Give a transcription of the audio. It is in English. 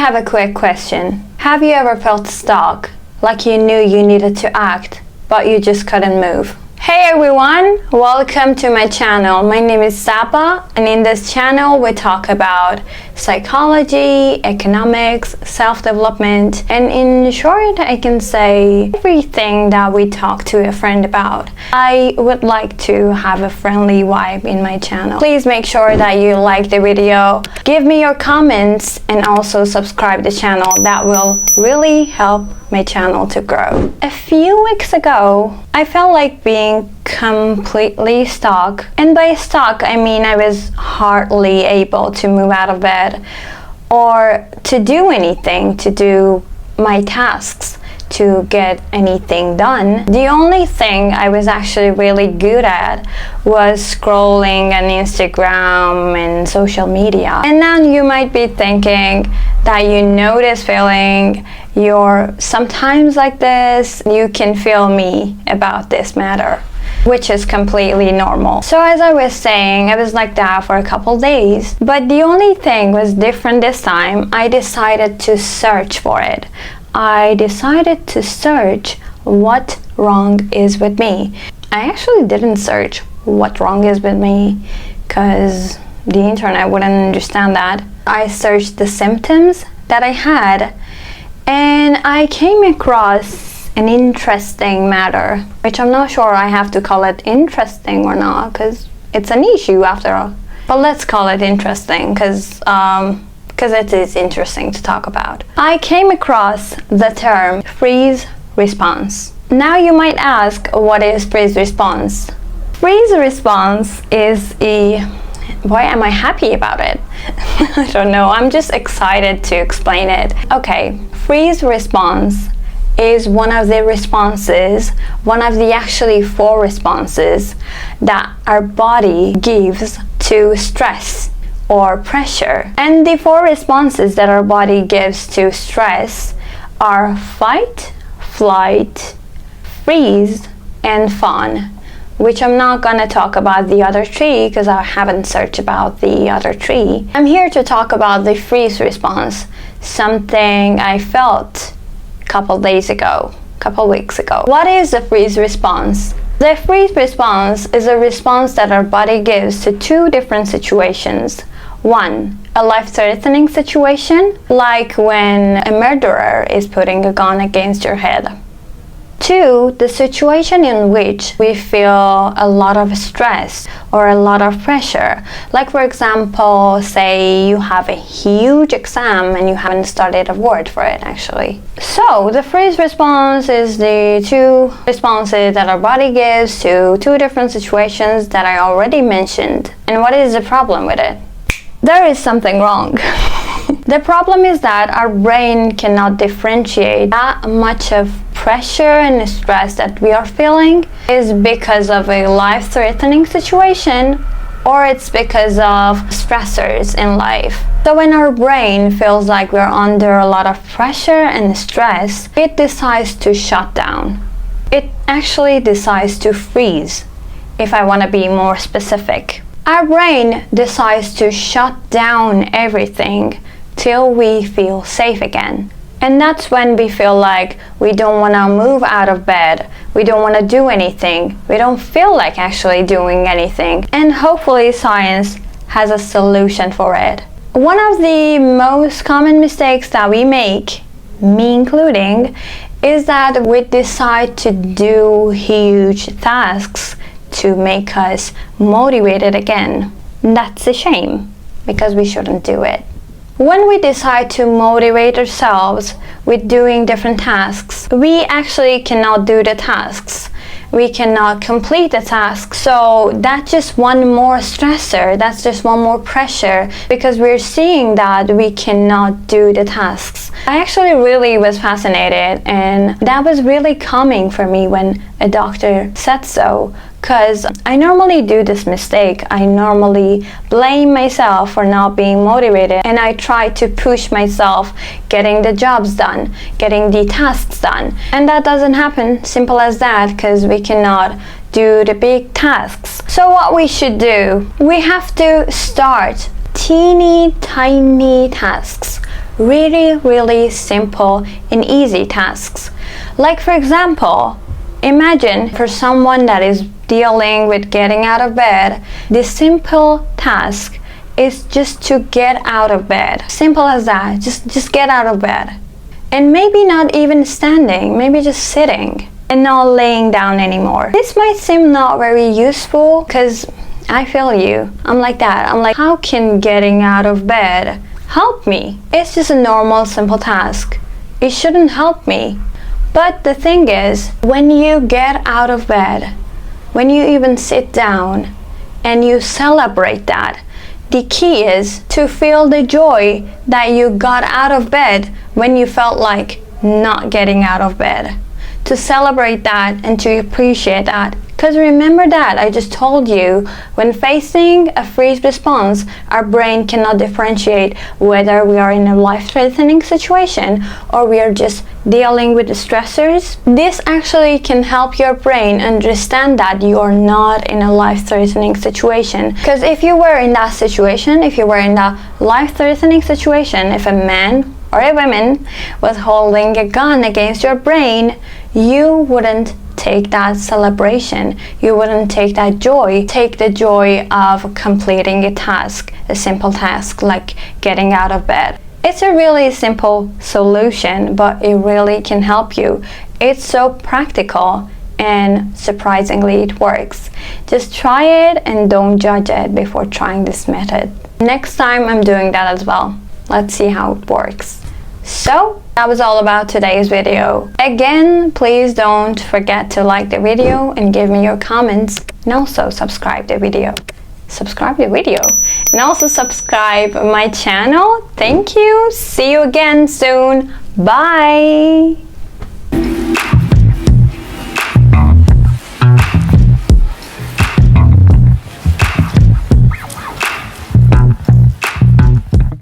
have a quick question. Have you ever felt stuck, like you knew you needed to act, but you just couldn't move? Hey everyone, welcome to my channel. My name is Saba, and in this channel we talk about psychology, economics, self-development, and in short I can say everything that we talk to a friend about. I would like to have a friendly vibe in my channel. Please make sure that you like the video, give me your comments, and also subscribe the channel. That will really help my channel to grow. A few weeks ago, I felt like being completely stuck. And by stuck, I mean I was hardly able to move out of bed or to do anything, to do my tasks, to get anything done. The only thing I was actually really good at was scrolling on Instagram and social media. And now you might be thinking that you know this feeling, you're sometimes like this, you can feel me about this matter, which is completely normal. So as I was saying, I was like that for a couple days, but the only thing was different this time. I decided to search for it. I decided to search what wrong is with me. I actually didn't search what wrong is with me because the internet wouldn't understand that. I searched the symptoms that I had, and I came across an interesting matter, which I'm not sure I have to call it interesting or not because it's an issue after all. But let's call it interesting because it is interesting to talk about. I came across the term freeze response. Now you might ask, what is freeze response? Freeze response is why am I happy about it? I don't know, I'm just excited to explain it. Okay, freeze response is one of the responses, one of the actually 4 responses that our body gives to stress or pressure. And the 4 responses that our body gives to stress are fight, flight, freeze, and fawn, which I'm not gonna talk about the other 3 because I haven't searched about the other 3. I'm here to talk about the freeze response, something I felt a couple days ago, couple weeks ago. What is the freeze response? The freeze response is a response that our body gives to 2 different situations. 1, a life-threatening situation, like when a murderer is putting a gun against your head. 2, the situation in which we feel a lot of stress or a lot of pressure. Like for example, say you have a huge exam and you haven't studied a word for it actually. So the freeze response is the 2 responses that our body gives to 2 different situations that I already mentioned. And what is the problem with it? There is something wrong. The problem is that our brain cannot differentiate that much of pressure and stress that we are feeling is because of a life-threatening situation or it's because of stressors in life. So when our brain feels like we're under a lot of pressure and stress, it decides to shut down. It actually decides to freeze, if I want to be more specific. Our brain decides to shut down everything till we feel safe again. And that's when we feel like we don't want to move out of bed, we don't want to do anything, we don't feel like actually doing anything. And hopefully science has a solution for it. One of the most common mistakes that we make, me including, is that we decide to do huge tasks to make us motivated again. That's a shame because we shouldn't do it. When we decide to motivate ourselves with doing different tasks, we actually cannot do the tasks. We cannot complete the task. So that's just one more stressor, that's just one more pressure because we're seeing that we cannot do the tasks. I actually really was fascinated, and that was really calming for me when a doctor said so. Because I normally do this mistake. I normally blame myself for not being motivated, and I try to push myself getting the jobs done, getting the tasks done. And that doesn't happen, simple as that, because we cannot do the big tasks. So what we should do, we have to start teeny tiny tasks really simple and easy tasks. Like for example, imagine for someone that is dealing with getting out of bed, the simple task is just to get out of bed. Simple as that. Just get out of bed. And maybe not even standing, maybe just sitting and not laying down anymore. This might seem not very useful because I feel you. I'm like that. I'm like, how can getting out of bed help me? It's just a normal, simple task. It shouldn't help me. But the thing is, when you get out of bed, when you even sit down and you celebrate that, the key is to feel the joy that you got out of bed when you felt like not getting out of bed. To celebrate that and to appreciate that. Because remember that I just told you, when facing a freeze response, our brain cannot differentiate whether we are in a life-threatening situation or we are just dealing with the stressors. This actually can help your brain understand that you are not in a life-threatening situation. Because if you were in that situation, if you were in that life-threatening situation, if a man or a woman was holding a gun against your brain, you wouldn't take that celebration, you wouldn't take that joy, take the joy of completing a task, a simple task like getting out of bed. It's a really simple solution, but it really can help you. It's so practical and surprisingly it works. Just try it and don't judge it before trying this method. Next time I'm doing that as well. Let's see how it works. So that was all about today's video. Again, please don't forget to like the video and give me your comments, and also subscribe the video. And also subscribe my channel. Thank you. See you again soon. Bye.